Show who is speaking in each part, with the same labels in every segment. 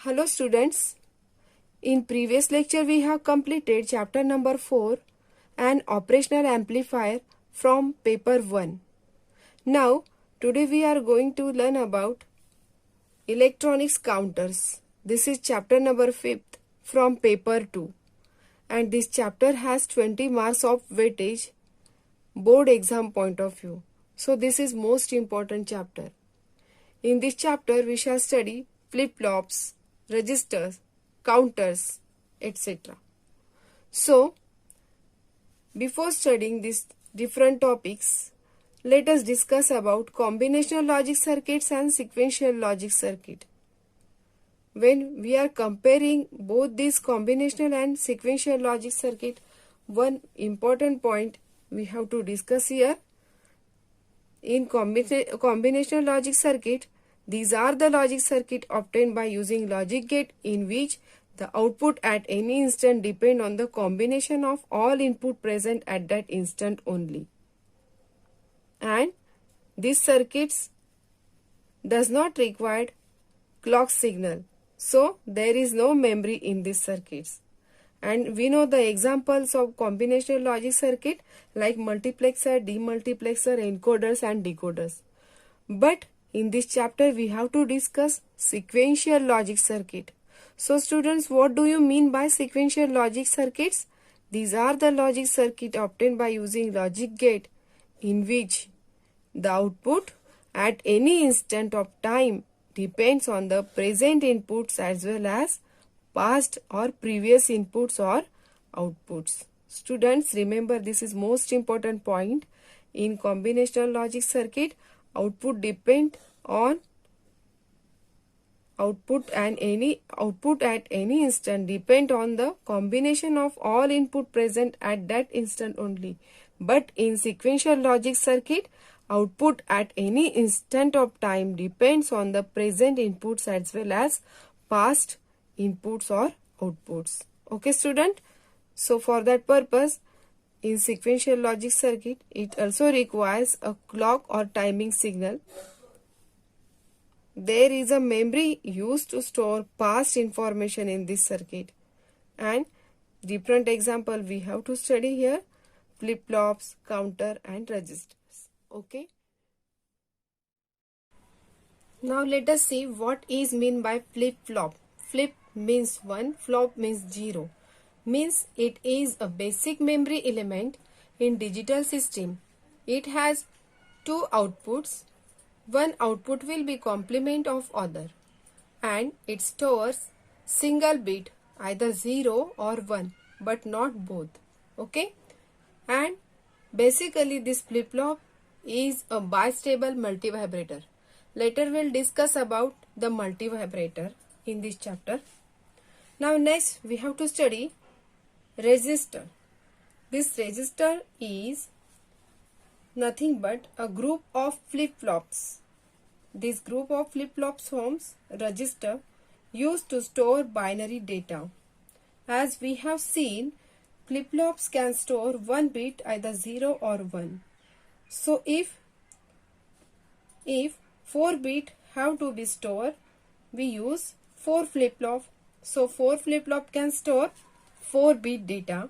Speaker 1: Hello students, in previous lecture we have completed chapter number 4, an operational amplifier from paper 1. Now today we are going to learn about electronics counters. This is chapter number 5 from paper 2 and this chapter has 20 marks of weightage board exam point of view. So this is most important chapter. In this chapter we shall study flip-flops, registers, counters, etc. So, before studying these different topics, let us discuss about combinational logic circuits and sequential logic circuit. When we are comparing both these combinational and sequential logic circuit, one important point we have to discuss here. In combinational logic circuit, these are the logic circuit obtained by using logic gate in which the output at any instant depend on the combination of all input present at that instant only. And these circuits does not require clock signal. So there is no memory in these circuits. And we know the examples of combinational logic circuit like multiplexer, demultiplexer, encoders and decoders. But in this chapter we have to discuss sequential logic circuit. So students, what do you mean by sequential logic circuits? These are the logic circuit obtained by using logic gate in which the output at any instant of time depends on the present inputs as well as past or previous inputs or outputs. Students, remember this is most important point. In combinational logic circuit, output depend on output at any instant depend on the combination of all input present at that instant only. But in sequential logic circuit, output at any instant of time depends on the present inputs as well as past inputs or outputs. Okay student? So for that purpose, in sequential logic circuit, it also requires a clock or timing signal. There is a memory used to store past information in this circuit. And different example we have to study here, flip-flops, counter and registers. Okay. Now let us see what is mean by flip-flop. Flip means 1, flop means 0. Means it is a basic memory element in digital system. It has two outputs. One output will be complement of other and it stores single bit, either 0 or 1, but not both. Okay. And basically this flip-flop is a bistable multivibrator. Later we'll discuss about the multivibrator in this chapter. Now next we have to study resistor. This resistor is nothing but a group of flip-flops. This group of flip-flops forms register used to store binary data. As we have seen, flip-flops can store one bit, either 0 or 1. So if 4 bit have to be stored, we use 4 flip-flop. So 4 flip-flop can store 4 bit data.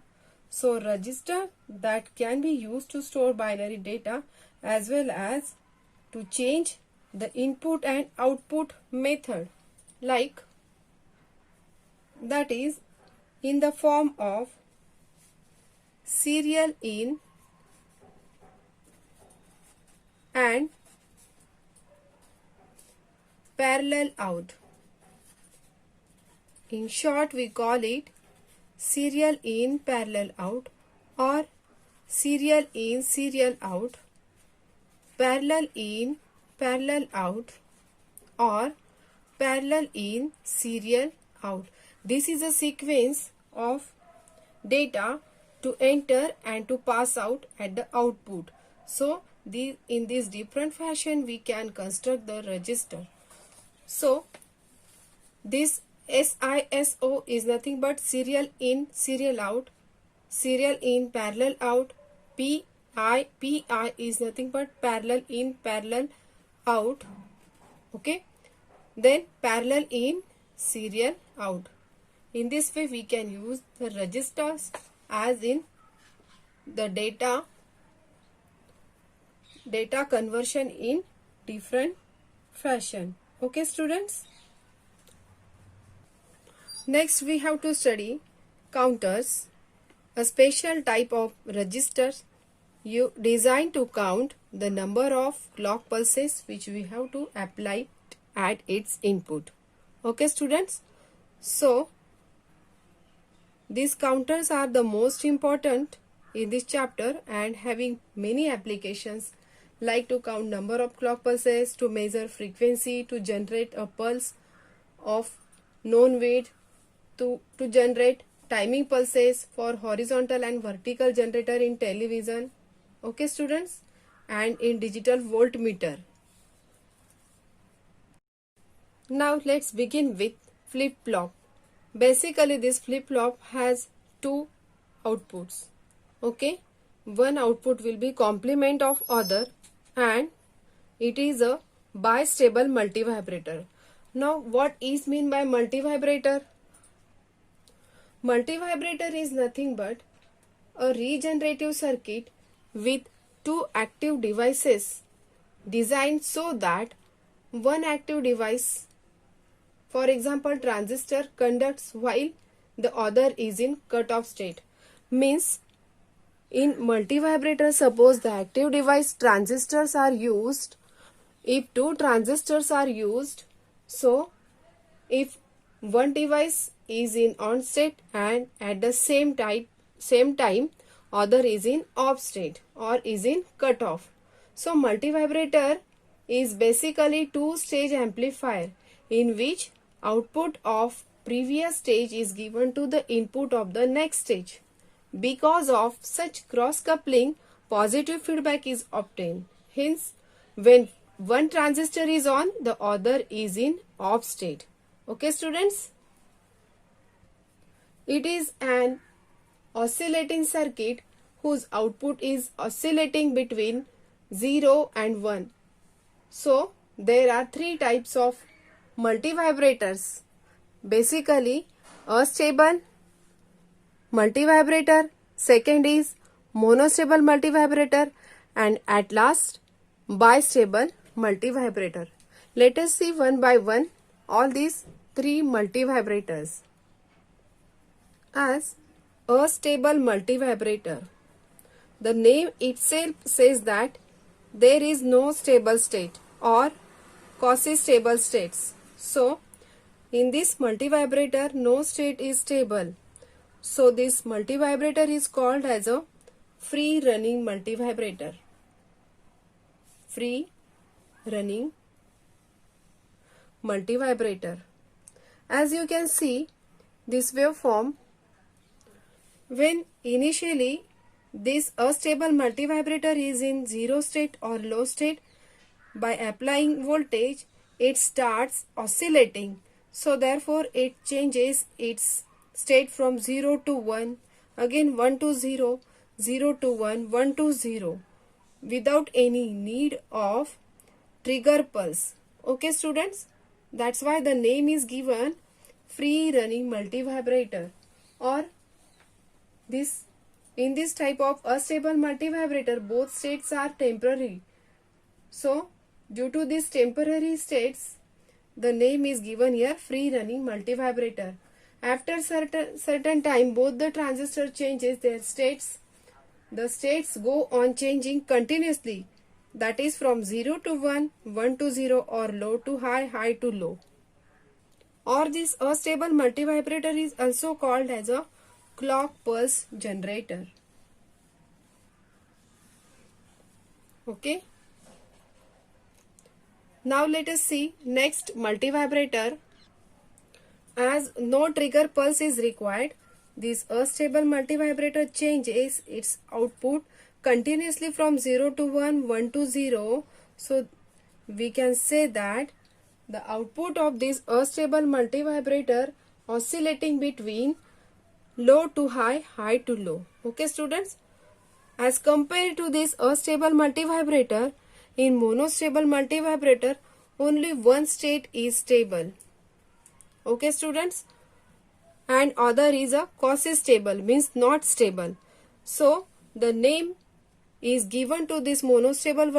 Speaker 1: So register that can be used to store binary data as well as to change the input and output method, like that is in the form of serial in and parallel out. In short, we call it serial in, parallel out, or serial in, serial out, parallel in, parallel out, or parallel in, serial out. This is a sequence of data to enter and to pass out at the output. So in this different fashion we can construct the register. So this SISO is nothing but serial in, serial out, serial in, parallel out. PI is nothing but parallel in, parallel out. Okay. Then parallel in, serial out. In this way we can use the registers as in the data conversion in different fashion. Okay students. Next we have to study counters, a special type of registers you designed to count the number of clock pulses which we have to apply at its input. Okay students. So these counters are the most important in this chapter and having many applications, like to count number of clock pulses, to measure frequency, to generate a pulse of known weight, to generate timing pulses for horizontal and vertical generator in television. Okay students, and in digital voltmeter. Now let's begin with flip-flop. Basically this flip-flop has two outputs. Okay, one output will be complement of other and it is a bistable multivibrator. Now what is mean by multivibrator? Multivibrator is nothing but a regenerative circuit with two active devices designed so that one active device, for example transistor, conducts while the other is in cut-off state. Means in multivibrator, suppose the active device transistors are used. If two transistors are used, so if one device is in on state and at the same time other is in off state or is in cut off. So multivibrator is basically two-stage amplifier in which output of previous stage is given to the input of the next stage. Because of such cross coupling, positive feedback is obtained. Hence, when one transistor is on, the other is in off state. Okay students? It is an oscillating circuit whose output is oscillating between 0 and 1. So, there are three types of multivibrators. Basically, a stable multivibrator, second is monostable multivibrator, and at last bistable multivibrator. Let us see one by one all these three multivibrators. As a stable multivibrator, the name itself says that there is no stable state or quasi-stable states. So, in this multivibrator, no state is stable. So, this multivibrator is called as a free running multivibrator. Free running multivibrator. As you can see, this waveform, when initially this unstable multivibrator is in zero state or low state, by applying voltage, it starts oscillating. So therefore, it changes its state from 0 to 1, again 1 to 0, 0 to 1, 1 to 0, without any need of trigger pulse. Okay students, that's why the name is given free running multivibrator. Or this, in this type of unstable multivibrator, both states are temporary. So due to these temporary states, the name is given here free running multivibrator. After certain time, both the transistor changes their states. The states go on changing continuously. That is from 0 to 1, 1 to 0, or low to high, high to low. Or this unstable multivibrator is also called as a clock pulse generator. Okay. Now let us see next multivibrator. As no trigger pulse is required, this unstable multivibrator changes its output continuously from 0 to 1, 1 to 0. So we can say that the output of this unstable multivibrator oscillating between low to high, high to low. Okay students? As compared to this unstable multivibrator, in monostable multivibrator, only one state is stable. Okay students, and other is a quasi-stable, means not stable. So the name is given to this monostable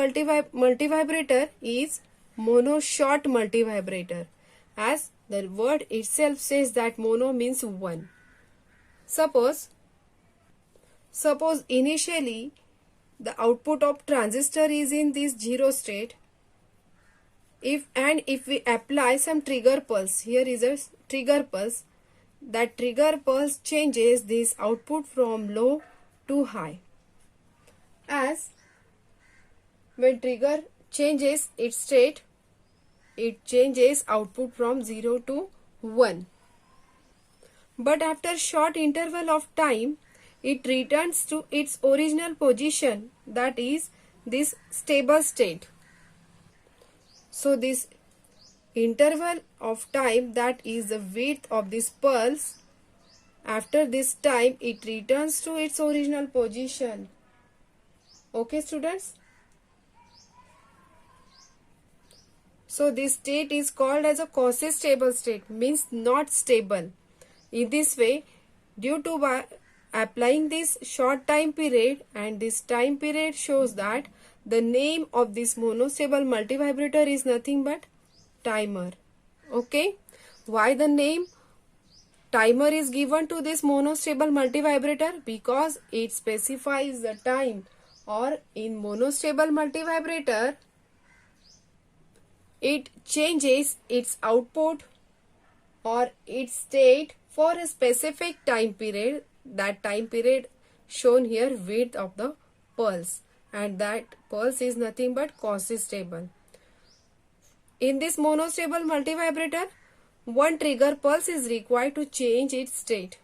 Speaker 1: multivibrator is mono-short multivibrator, as the word itself says that mono means one. Suppose initially the output of transistor is in this zero state. If we apply some trigger pulse, here is a trigger pulse, that trigger pulse changes this output from low to high. As when trigger changes its state, it changes output from 0 to 1. But after short interval of time, it returns to its original position, that is this stable state. So this interval of time, that is the width of this pulse, after this time it returns to its original position. Okay students? So this state is called as a quasi-stable state, means not stable. In this way, due to by applying this short time period, and this time period shows that the name of this monostable multivibrator is nothing but timer. Okay, why the name timer is given to this monostable multivibrator? Because it specifies the time, or in monostable multivibrator it changes its output or its state for a specific time period. That time period shown here, width of the pulse, and that pulse is nothing but quasi-stable. In this monostable multivibrator, one trigger pulse is required to change its state.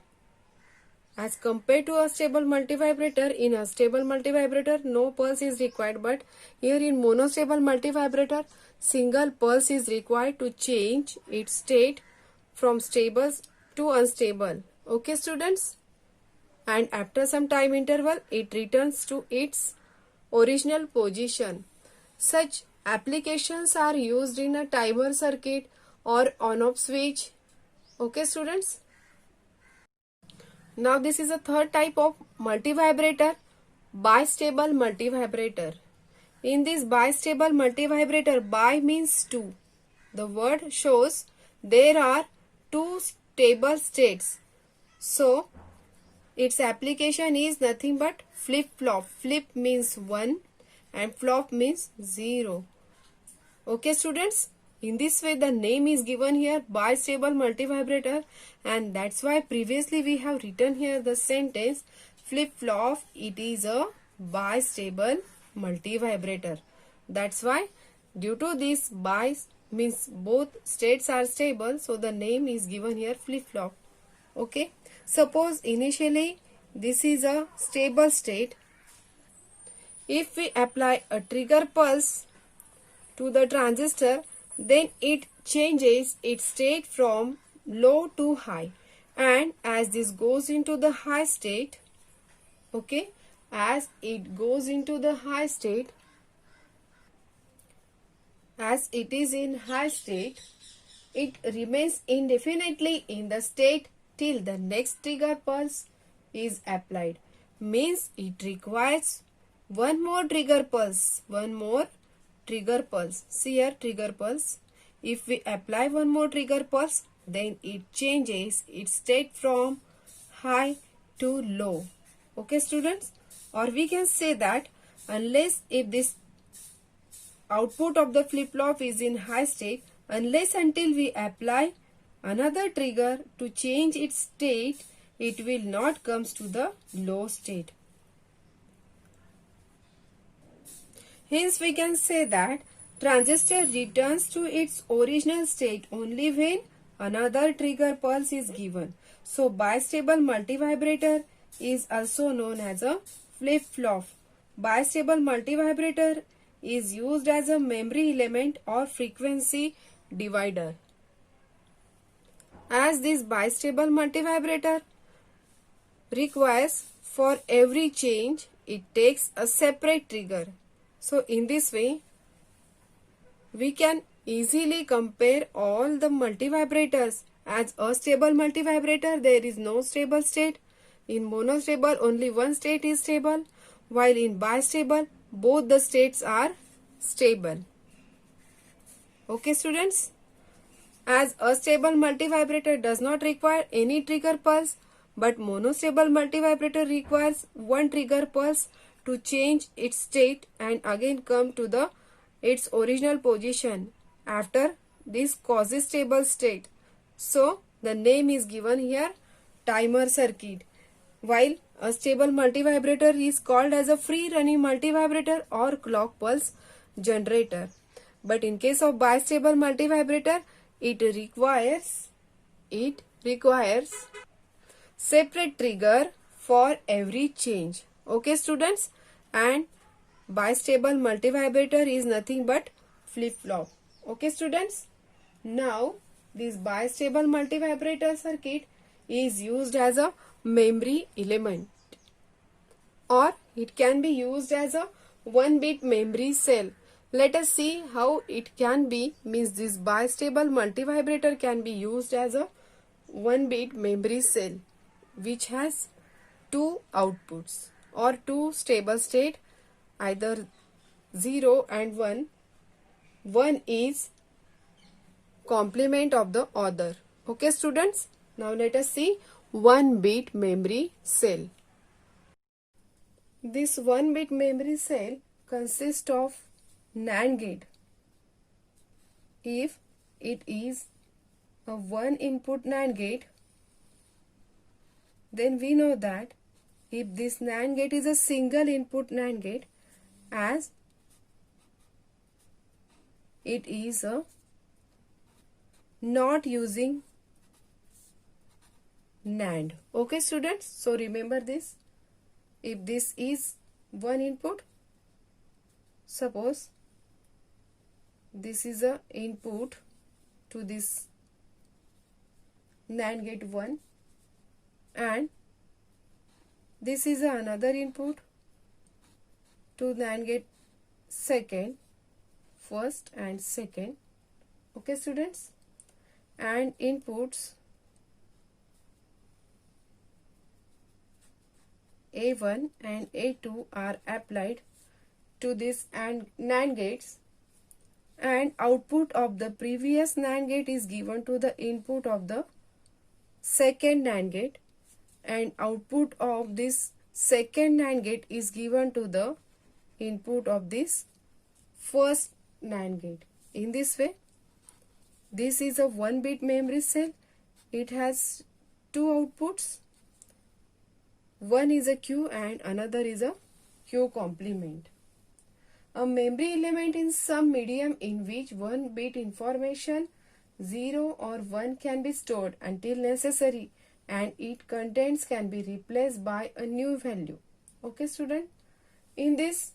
Speaker 1: As compared to a stable multivibrator, in a stable multivibrator no pulse is required, but here in monostable multivibrator single pulse is required to change its state from stable to unstable. Okay students? And after some time interval it returns to its original position. Such applications are used in a timer circuit or on-off switch. Okay students? Now this is a third type of multivibrator, bistable multivibrator. In this bistable multivibrator, bi means two. The word shows there are two stable states. So its application is nothing but flip-flop. Flip means 1 and flop means 0. Okay students? In this way the name is given here bistable multivibrator, and that's why previously we have written here the sentence flip-flop, it is a bistable multivibrator. That's why due to this bi means both states are stable, so the name is given here flip-flop. Okay, suppose initially this is a stable state. If we apply a trigger pulse to the transistor, then it changes its state from low to high, and as this goes into the high state, okay, as it goes into the high state, as it is in high state, it remains indefinitely in the state till the next trigger pulse is applied. Means it requires one more trigger pulse, See here, trigger pulse. If we apply one more trigger pulse, then it changes its state from high to low. Okay students? Or we can say that unless if this output of the flip-flop is in high state, unless until we apply another trigger to change its state, it will not comes to the low state. Hence we can say that transistor returns to its original state only when another trigger pulse is given. So bistable multivibrator is also known as a flip-flop. Bistable multivibrator is used as a memory element or frequency divider. As this bistable multivibrator requires for every change, it takes a separate trigger. So in this way, we can easily compare all the multivibrators As a stable multivibrator, there is no stable state. In monostable, only one state is stable, while in bistable, both the states are stable. Okay, students? As a stable multivibrator does not require any trigger pulse, but monostable multivibrator requires one trigger pulse to change its state and again come to its original position after this quasi-stable state. So, the name is given here timer circuit. While a stable multivibrator is called as a free running multivibrator or clock pulse generator. But in case of bistable multivibrator, it requires separate trigger for every change. Okay, students? And bistable multivibrator is nothing but flip-flop. Okay, students? Now, this bistable multivibrator circuit is used as a memory element, or it can be used as a 1-bit memory cell. Let us see how it can be. Means this bistable multivibrator can be used as a 1-bit memory cell which has two outputs or two stable state, either 0 and 1. One is complement of the other. Okay, students? Now let us see 1-bit memory cell. This 1-bit memory cell consists of NAND gate. If it is a 1-input NAND gate, then we know that if this NAND gate is a single input NAND gate, as it is a not using NAND. Okay, students? So remember this. If this is one input, suppose this is a input to this NAND gate 1 and this is another input to NAND gate first and second. Okay, students? And inputs A1 and A2 are applied to this and NAND gates, and output of the previous NAND gate is given to the input of the second NAND gate, and output of this second NAND gate is given to the input of this first NAND gate. In this way, this is a 1-bit memory cell. It has two outputs. One is a Q and another is a Q complement. A memory element is some medium in which 1-bit information 0 or 1 can be stored until necessary and its contents can be replaced by a new value. Okay, student? In this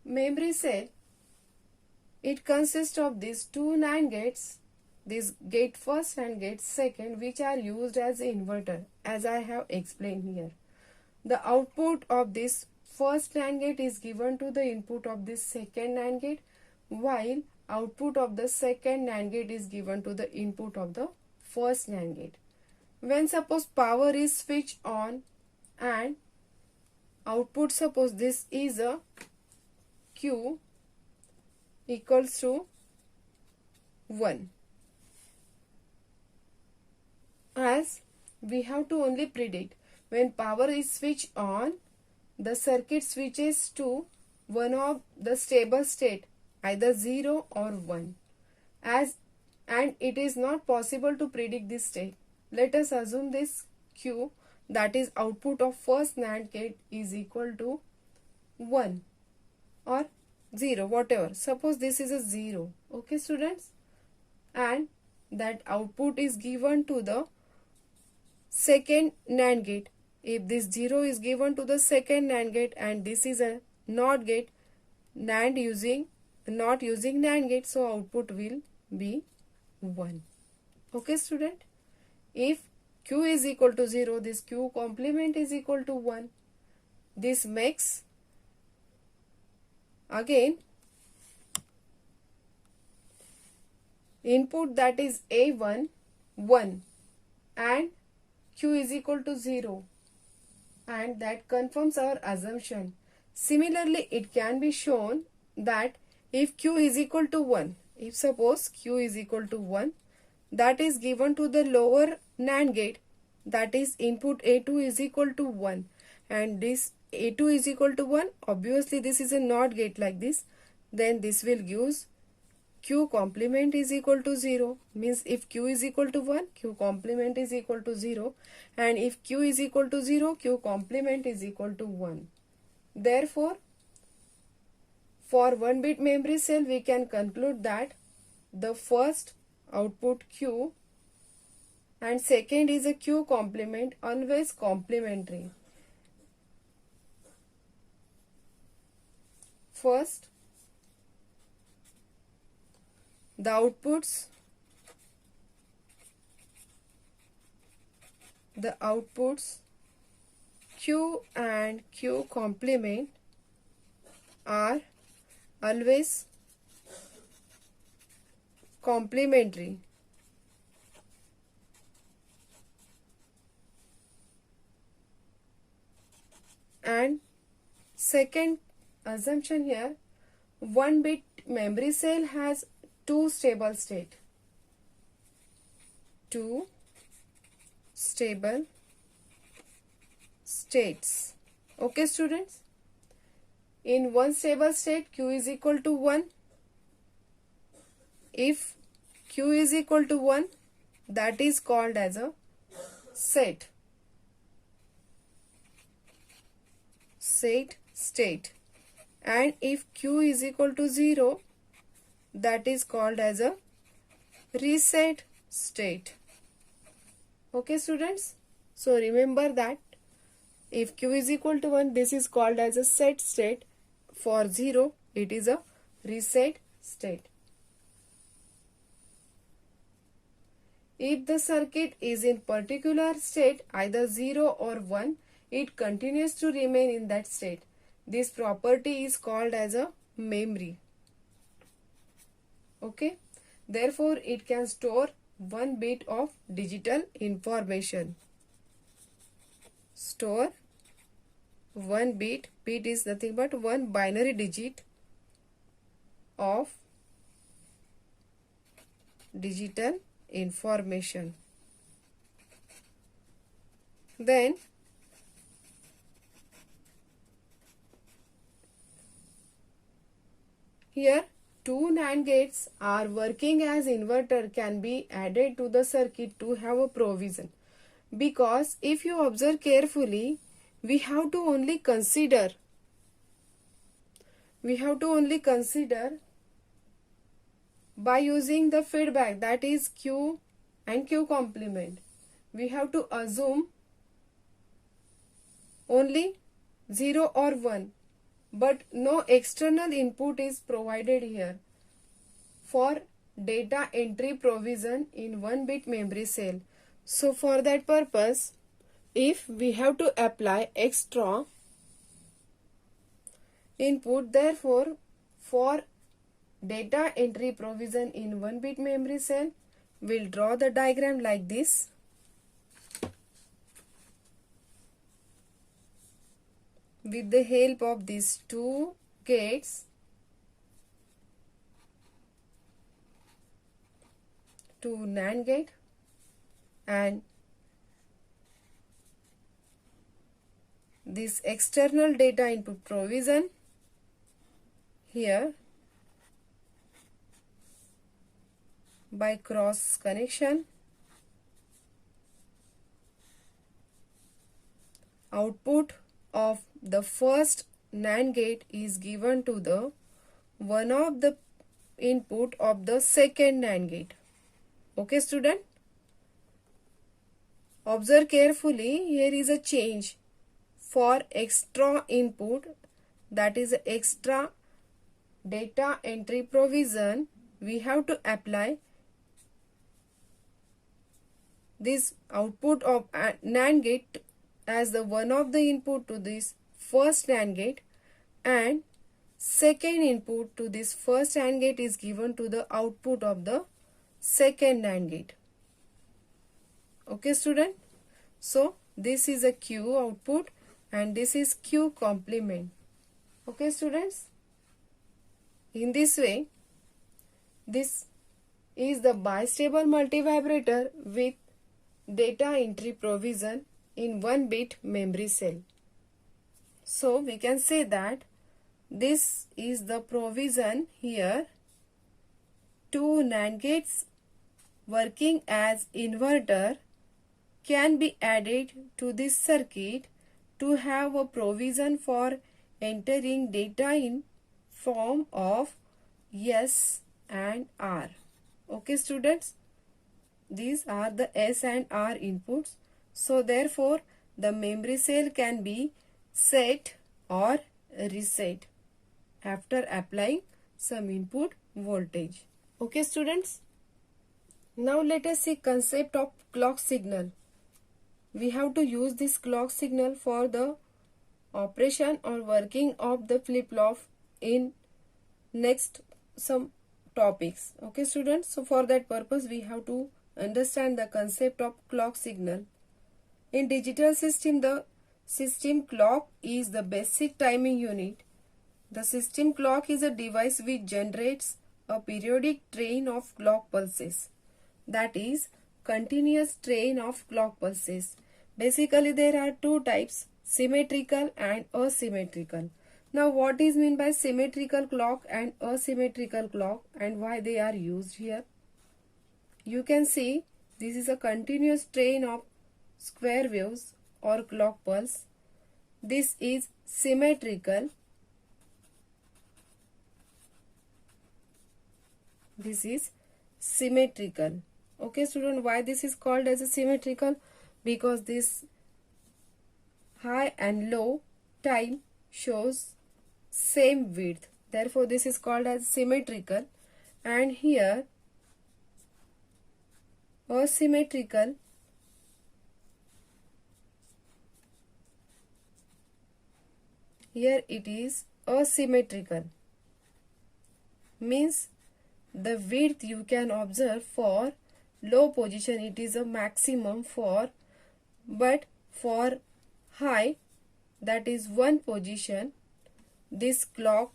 Speaker 1: memory cell, it consists of these two NAND gates, this gate first and gate second, which are used as inverter, as I have explained here. The output of this first NAND gate is given to the input of this second NAND gate, while output of the second NAND gate is given to the input of the first NAND gate. When suppose power is switched on and output, suppose this is a Q equals to 1. As we have to only predict, when power is switched on, the circuit switches to one of the stable state, either 0 or 1. And it is not possible to predict this state. Let us assume this Q, that is output of first NAND gate, is equal to 1 or 0, whatever. Suppose this is a 0. Okay, students? And that output is given to the second NAND gate. If this 0 is given to the second NAND gate and this is a NOT gate, not using NAND gate, so output will be 1. Okay, student? If Q is equal to 0, this Q complement is equal to 1. This makes, again, input, that is A1, 1 and q is equal to 0, and that confirms our assumption. Similarly, it can be shown that if q is equal to 1, if suppose q is equal to 1, that is given to the lower NAND gate, that is input A2 is equal to 1, and this A2 is equal to 1, obviously this is a NOT gate like this, then this will give q complement is equal to 0, means if q is equal to 1, q complement is equal to 0, and if q is equal to 0, q complement is equal to 1. Therefore, for 1 bit memory cell, we can conclude that the first output q and second is a q complement, always complementary. First, the outputs q and q complement are always complementary. And second assumption here, 1 bit memory cell has two stable states. Okay, students? In one stable state, q is equal to 1. If q is equal to 1, that is called as a set state. And if q is equal to 0, that is called as a reset state. Okay, students? So remember that if q is equal to 1, this is called as a set state. For 0, it is a reset state. If the circuit is in particular state, either 0 or 1, it continues to remain in that state. This property is called as a memory. Okay? Therefore, it can store 1 bit of digital information. Store 1 bit. Bit is nothing but one binary digit of digital information. Then here two NAND gates are working as inverter can be added to the circuit to have a provision. Because if you observe carefully, we have to only consider by using the feedback, that is q and q complement. We have to assume only 0 or 1, but no external input is provided here for data entry provision in 1 bit memory cell. So for that purpose, if we have to apply extra input, therefore for data entry provision in 1 bit memory cell, we'll draw the diagram like this. With the help of these two gates, two NAND gate and this external data input provision here by cross connection, output of the first NAND gate is given to the one of the input of the second NAND gate. Okay, student? Observe carefully, here is a change. For extra input, that is extra data entry provision, we have to apply this output of NAND gate as the one of the input to this first NAND gate, and second input to this first NAND gate is given to the output of the second NAND gate. Okay student, so this is a Q output and this is Q complement. Okay students, in this way this is the bistable multivibrator with data entry provision in 1-bit memory cell. So we can say that this is the provision here. Two NAND gates working as inverter can be added to this circuit to have a provision for entering data in form of S and R. Okay students, these are the S and R inputs. So therefore the memory cell can be set or reset after applying some input voltage. Okay students, now let us see concept of clock signal. We have to use this clock signal for the operation or working of the flip-flop in next some topics. Okay students, so for that purpose we have to understand the concept of clock signal. In digital system, the system clock is the basic timing unit. The system clock is a device which generates a periodic train of clock pulses, that is continuous train of clock pulses. Basically there are two types, symmetrical and asymmetrical. Now what is meant by symmetrical clock and asymmetrical clock and why they are used here? You can see this is a continuous train of square waves or clock pulse. This is symmetrical. This is symmetrical. Okay student, why this is called as a symmetrical? Because this high and low time shows same width. Therefore this is called as symmetrical. And here asymmetrical, here it is asymmetrical, means the width you can observe for low position it is a maximum for, but for high, that is one position, this clock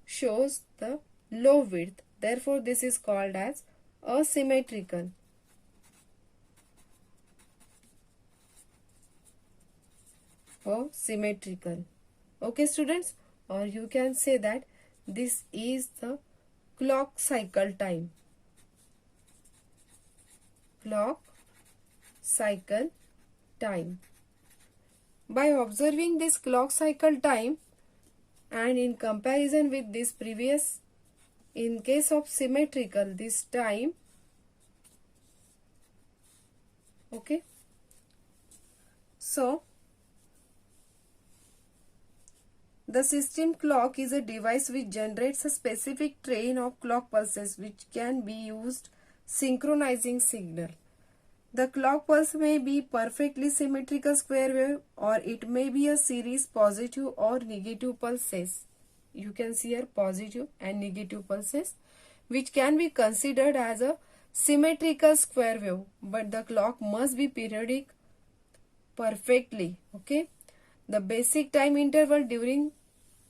Speaker 1: shows the low width. Therefore this is called as asymmetrical. Or symmetrical. Okay students, or you can say that this is the clock cycle time. Clock cycle time. By observing this clock cycle time and in comparison with this previous, in case of symmetrical, this time, okay, so the system clock is a device which generates a specific train of clock pulses which can be used synchronizing signal. The clock pulse may be perfectly symmetrical square wave or it may be a series positive or negative pulses. You can see here positive and negative pulses which can be considered as a symmetrical square wave, but the clock must be periodic perfectly. Okay, the basic time interval during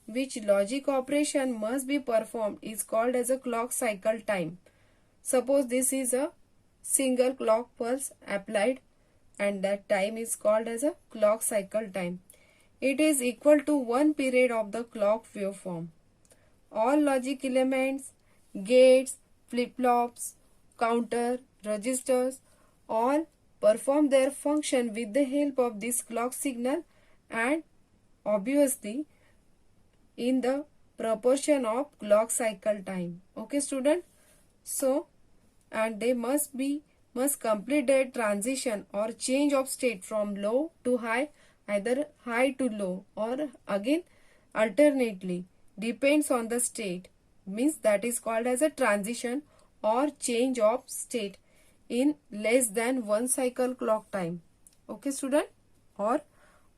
Speaker 1: which logic operation must be performed is called as a clock cycle time. Suppose this is a single clock pulse applied and that time is called as a clock cycle time. It is equal to 1 period of the clock waveform. All logic elements, gates, flip-flops, counter, registers, all perform their function with the help of this clock signal and obviously in the proportion of clock cycle time. Okay student, so and they must complete their transition or change of state from low to high, either high to low or again alternately, depends on the state, means that is called as a transition or change of state in less than 1 cycle clock time. Okay student, or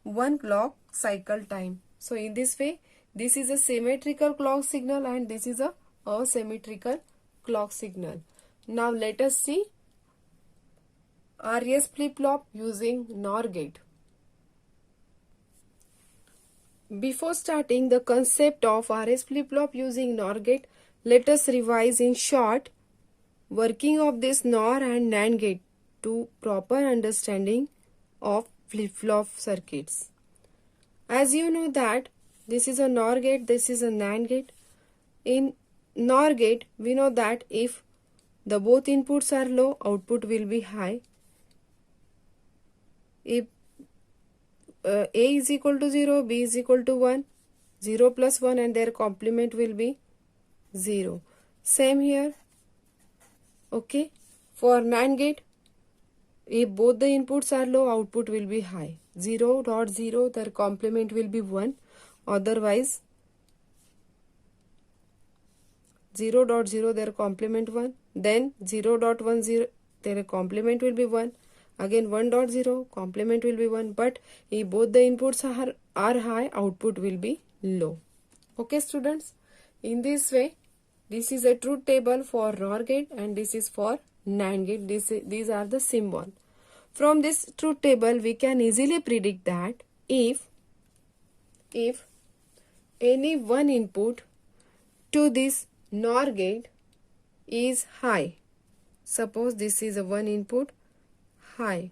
Speaker 1: 1 clock cycle time. So in this way this is a symmetrical clock signal and this is a asymmetrical clock signal. Now let us see RS flip-flop using NOR gate. Before starting the concept of RS flip-flop using NOR gate, let us revise in short working of this NOR and NAND gate to proper understanding of flip-flop circuits. As you know that this is a NOR gate, this is a NAND gate. In NOR gate, we know that if the both inputs are low, output will be high. If A is equal to 0, B is equal to 1, 0 plus 1 and their complement will be 0. Same here. Okay. For NAND gate, if both the inputs are low, output will be high. 0 dot 0, their complement will be 1. Otherwise, 0 dot 0, their complement 1. Then 0 dot 1, 0, their complement will be 1. Again 1 dot 0, complement will be 1. But if both the inputs are high, output will be low. Okay students, in this way, this is a truth table for NOR gate and this is for NAND gate. These are the symbol. From this truth table, we can easily predict that if any one input to this NOR gate is high, suppose this is a one input high,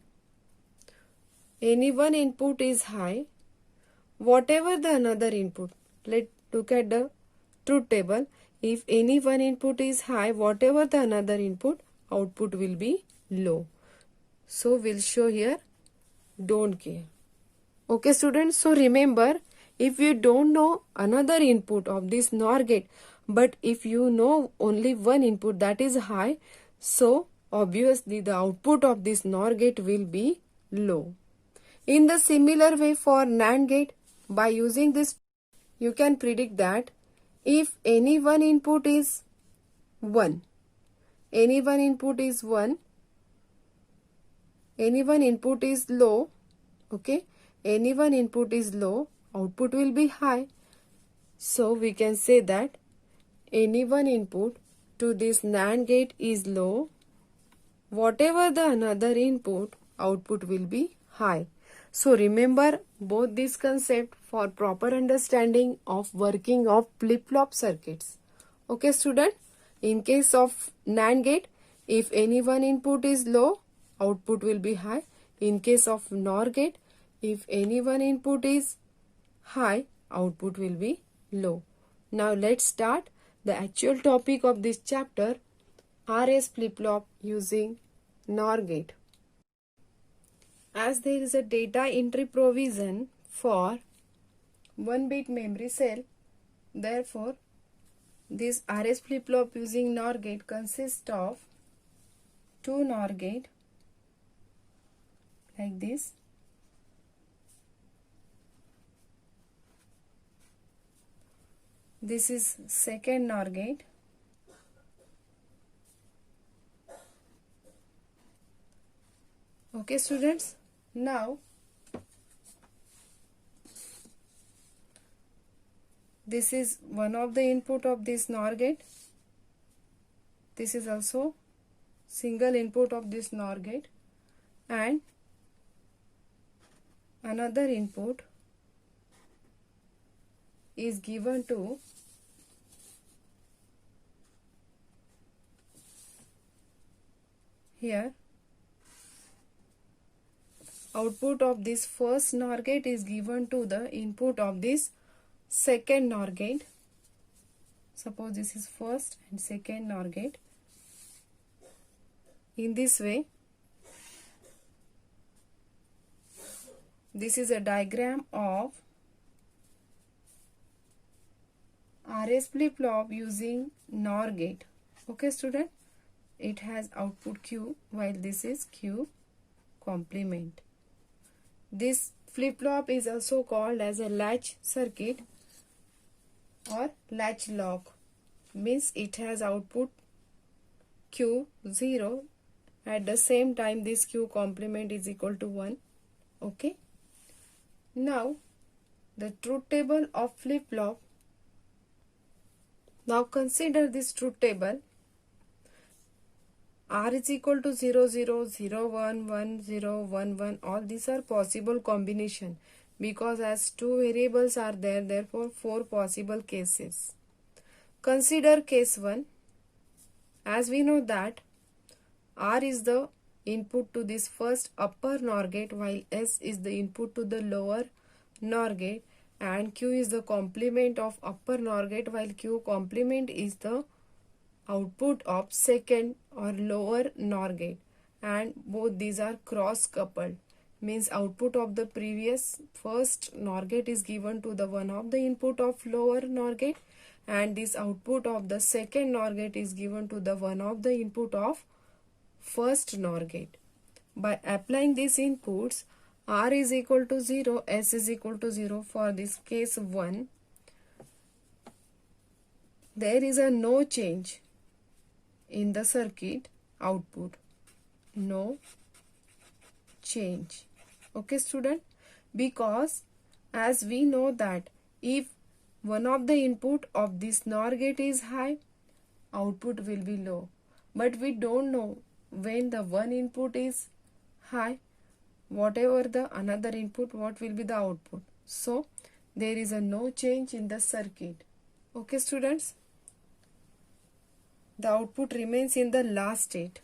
Speaker 1: any one input is high, whatever the another input, let's look at the truth table. If any one input is high, whatever the another input, output will be low. So we'll show here don't care. Okay students, so remember, if you don't know another input of this NOR gate, but if you know only one input that is high, so obviously the output of this NOR gate will be low. In the similar way for NAND gate, by using this you can predict that if any one input is 1, any one input is 1, any one input is low, okay, any one input is low, output will be high. So we can say that any one input to this NAND gate is low, whatever the another input, output will be high. So remember both this concept for proper understanding of working of flip-flop circuits. Okay student, in case of NAND gate, if any one input is low, output will be high. In case of NOR gate, if any one input is high, output will be low. Now let's start the actual topic of this chapter, RS flip-flop using NOR gate. As there is a data entry provision for 1-bit memory cell, therefore this RS flip-flop using NOR gate consists of 2 NOR gate like this. This is second NOR gate. Okay students, now this is one of the input of this NOR gate. This is also single input of this NOR gate and another input is given to here. Output of this first NOR gate is given to the input of this second NOR gate. Suppose this is first and second NOR gate. In this way, this is a diagram of RS flip-flop using NOR gate. Okay student, it has output Q while this is Q complement. This flip-flop is also called as a latch circuit or latch lock. Means it has output Q 0, at the same time this Q complement is equal to 1. Okay. Now the truth table of flip-flop. Now consider this truth table. R is equal to 0, 0, 0, 1, 1, 0, 1, 1. All these are possible combination because as two variables are there, therefore four possible cases. Consider case 1. As we know that R is the input to this first upper NOR gate while S is the input to the lower NOR gate, and Q is the complement of upper NOR gate while Q complement is the output of second or lower NOR gate, and both these are cross coupled, means output of the previous first NOR gate is given to the one of the input of lower NOR gate, and this output of the second NOR gate is given to the one of the input of first NOR gate. By applying these inputs, R is equal to 0, S is equal to 0 for this case 1, there is a no change in the circuit output. No change. Okay, student? Because as we know that if one of the input of this NOR gate is high, output will be low. But we don't know when the one input is high, whatever the another input, what will be the output. So, there is a no change in the circuit. Okay, students? The output remains in the last state,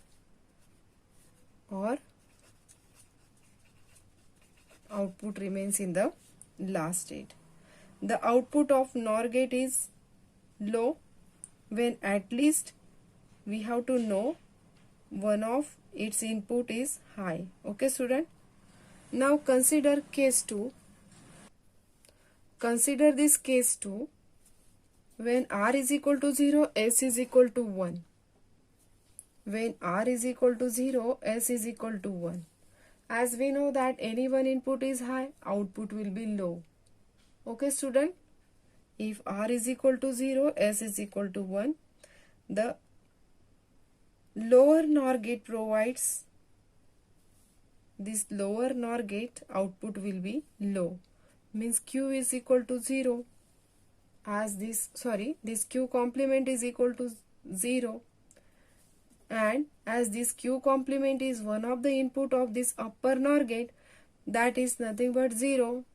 Speaker 1: or output remains in the last state. The output of NOR gate is low when at least we have to know one of its input is high. Okay, student? Now consider case 2. Consider this case 2. When R is equal to 0, S is equal to 1. When R is equal to 0, S is equal to 1. As we know that any one input is high, output will be low. Okay, student? If R is equal to 0, S is equal to 1, the lower NOR gate provides this lower NOR gate output will be low. Means Q is equal to 0. As this Q complement is equal to 0, and as this Q complement is one of the input of this upper NOR gate, that is nothing but 0.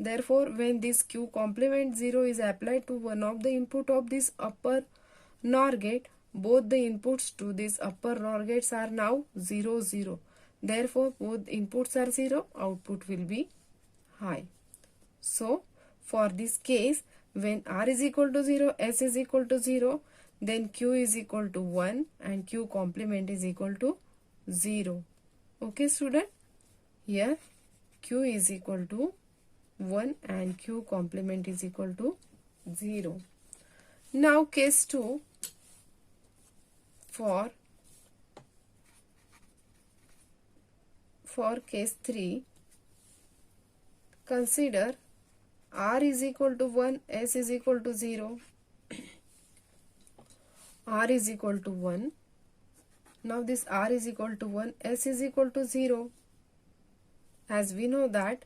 Speaker 1: Therefore, when this Q complement 0 is applied to one of the input of this upper NOR gate, both the inputs to this upper NOR gates are now 0, 0. Therefore, both inputs are 0, output will be high. So, for this case, when R is equal to 0, S is equal to 0, then Q is equal to 1 and Q complement is equal to 0. Okay, student? Here, Q is equal to 1 and Q complement is equal to 0. Now, case 2, for case 3, consider R is equal to 1, S is equal to 0. R is equal to 1. Now this R is equal to 1, S is equal to 0. As we know that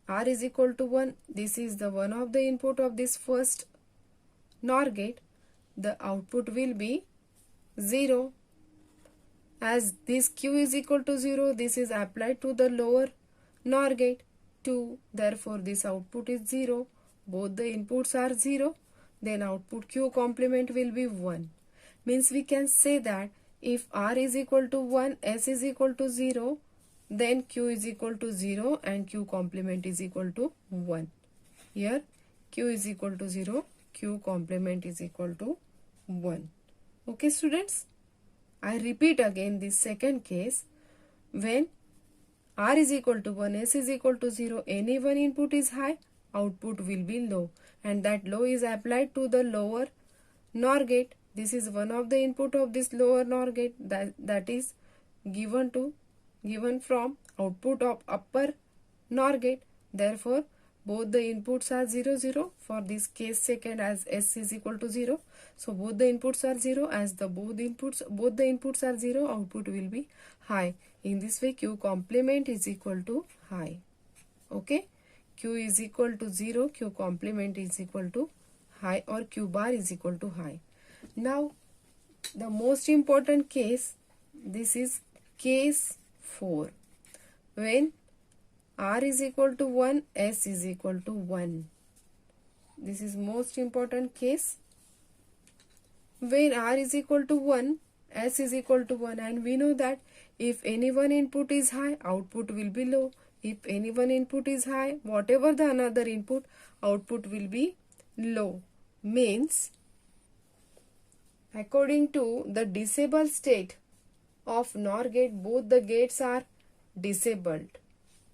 Speaker 1: R is equal to 1, this is the one of the input of this first NOR gate, the output will be 0. As this Q is equal to 0, this is applied to the lower NOR gate 2. Therefore, this output is 0. Both the inputs are 0. Then output Q complement will be 1. Means we can say that if R is equal to 1, S is equal to 0, then Q is equal to 0 and Q complement is equal to 1. Here Q is equal to 0, Q complement is equal to 1. Okay, students? I repeat again this second case. When R is equal to 1, S is equal to 0, any one input is high, output will be low, and that low is applied to the lower NOR gate. This is one of the input of this lower NOR gate that is given from output of upper NOR gate. Therefore, both the inputs are 0, 0 for this case second, as S is equal to 0. So both the inputs are 0. As both the inputs are 0, output will be high. In this way, Q complement is equal to high. Okay, Q is equal to 0, Q complement is equal to high, or Q bar is equal to high. Now, the most important case This is case 4. When R is equal to 1, S is equal to 1. This is most important case. When R is equal to 1, S is equal to 1, and we know that if any one input is high, output will be low. If any one input is high, whatever the another input, output will be low. Means, according to the disabled state of NOR gate, both the gates are disabled.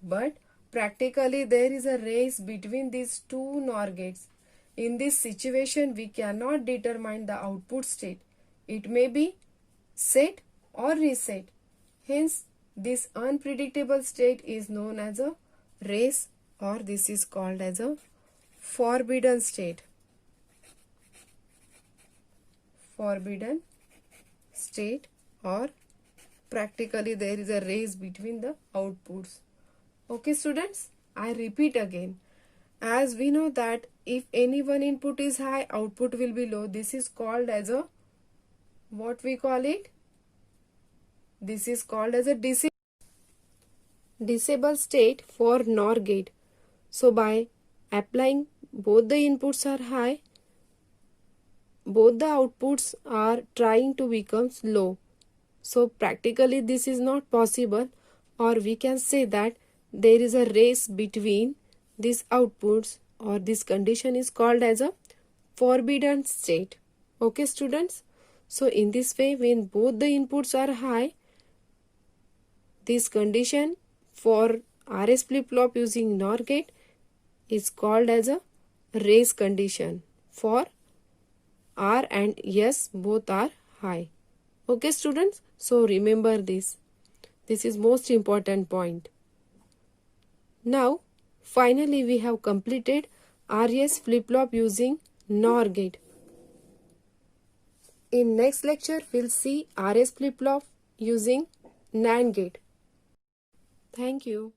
Speaker 1: But practically there is a race between these two NOR gates. In this situation, we cannot determine the output state. It may be set or reset. Hence, this unpredictable state is known as a race, or this is called as a forbidden state. Forbidden state, or practically there is a race between the outputs. Okay students, I repeat again. As we know that if any one input is high, output will be low. This is called as a, what we call it? This is called as a disabled state for NOR gate. So by applying both the inputs are high, both the outputs are trying to become low. So practically this is not possible, or we can say that there is a race between these outputs, or this condition is called as a forbidden state. Okay students, so in this way, when both the inputs are high, this condition for RS flip-flop using NOR gate is called as a race condition for R and S both are high. Okay students, so remember this. This is most important point. Now finally we have completed RS flip-flop using NOR gate. In next lecture we'll see RS flip-flop using NAND gate. Thank you.